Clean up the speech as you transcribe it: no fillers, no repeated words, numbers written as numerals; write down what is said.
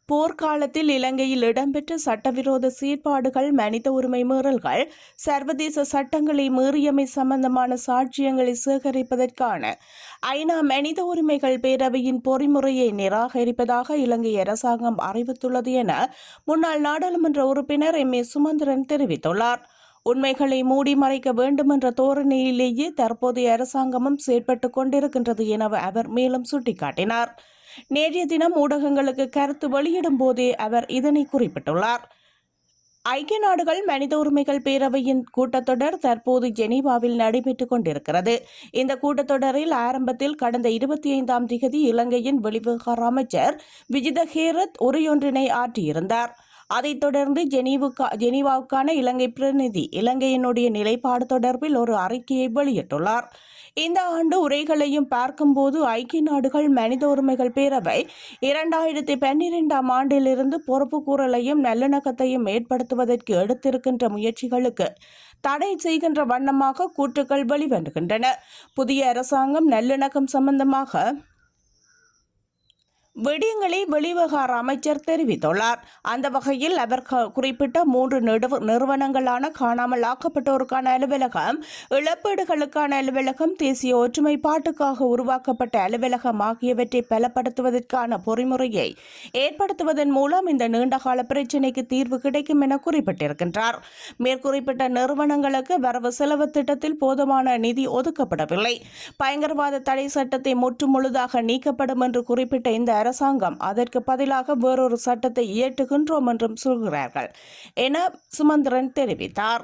போர்க்காலத்தில் இலங்கையில் இடம்பெற்ற சட்டவிரோத செயற்பாடுகள், மனித உரிமை மீறல்கள், சர்வதேச சட்டங்களை மீறியமை சம்பந்தமான சாட்சியங்களை சேகரிப்பதற்கான ஐநா மனித உரிமைகள் பேரவையின் பொறிமுறையை நிராகரிப்பதாக இலங்கை அரசாங்கம் அறிவித்துள்ளது என முன்னாள் நாடாளுமன்ற உறுப்பினர் எம். ஏ. சுமந்திரன் தெரிவித்துள்ளார். உண்மைகளை மூடி மறைக்க வேண்டும் என்ற தோரணையிலேயே தற்போதைய அரசாங்கமும் செயற்பட்டுக் கொண்டிருக்கின்றது என அவர் மேலும் சுட்டிக்காட்டினார். நேற்றைய தினம் ஊடகங்களுக்கு கருத்து வெளியிடும் போதே அவர் இதனை குறிப்பிட்டுள்ளார். ஐக்கிய நாடுகள் மனித உரிமைகள் பேரவையின் கூட்டத்தொடர் தற்போது ஜெனீவாவில் நடைபெற்றுக் கொண்டிருக்கிறது. இந்த கூட்டத்தொடரில் ஆரம்பத்தில் கடந்த 25ஆம் திகதி இலங்கையின் வெளிவிவகார அமைச்சர் விஜித ஹேரத் உரையொன்றினை ஆற்றியிருந்தார். அதைத் தொடர்ந்து ஜெனீவாவுக்கான இலங்கை பிரதிநிதி இலங்கையினுடைய நிலைப்பாடு தொடர்பில் ஒரு அறிக்கையை வெளியிட்டுள்ளார். இந்த ஆண்டு உரைகளையும் பார்க்கும்போது ஐக்கிய நாடுகள் மனித உரிமைகள் பேரவை 2012ஆம் ஆண்டிலிருந்து பொறுப்புக்கூறலையும் நல்லிணக்கத்தையும் ஏற்படுத்துவதற்கு எடுத்திருக்கின்ற முயற்சிகளுக்கு தடை செய்கின்ற வண்ணமாக கூற்றுக்கள் வெளிவருகின்றன. புதிய அரசாங்கம் நல்லிணக்கம் சம்பந்தமாக விடயங்களை வெளிவிவகார அமைச்சர் தெரிவித்துள்ளார். அந்த வகையில் அவர் குறிப்பிட்ட 3 நிறுவனங்களான காணாமல் ஆக்கப்பட்டோருக்கான அலுவலகம், இழப்பீடுகளுக்கான அலுவலகம், தேசிய ஒற்றுமைப்பாட்டுக்காக உருவாக்கப்பட்ட அலுவலகம் ஆகியவற்றை பலப்படுத்துவதற்கான பொறிமுறையை ஏற்படுத்துவதன் மூலம் இந்த நீண்டகால பிரச்சினைக்கு தீர்வு கிடைக்கும் என குறிப்பிட்டிருக்கின்றார். மேற்குறிப்பிட்ட நிறுவனங்களுக்கு வரவு செலவு திட்டத்தில் போதுமான நிதி ஒதுக்கப்படவில்லை. பயங்கரவாத தடை சட்டத்தை முற்றுமுழுதாக நீக்கப்படும் என்று குறிப்பிட்ட இந்த அரசாங்கம் அதற்கு பதிலாக வேறொரு சட்டத்தை இயற்றுகின்றோம் என்றும் சொல்கிறார்கள் என சுமந்திரன் தெரிவித்தார்.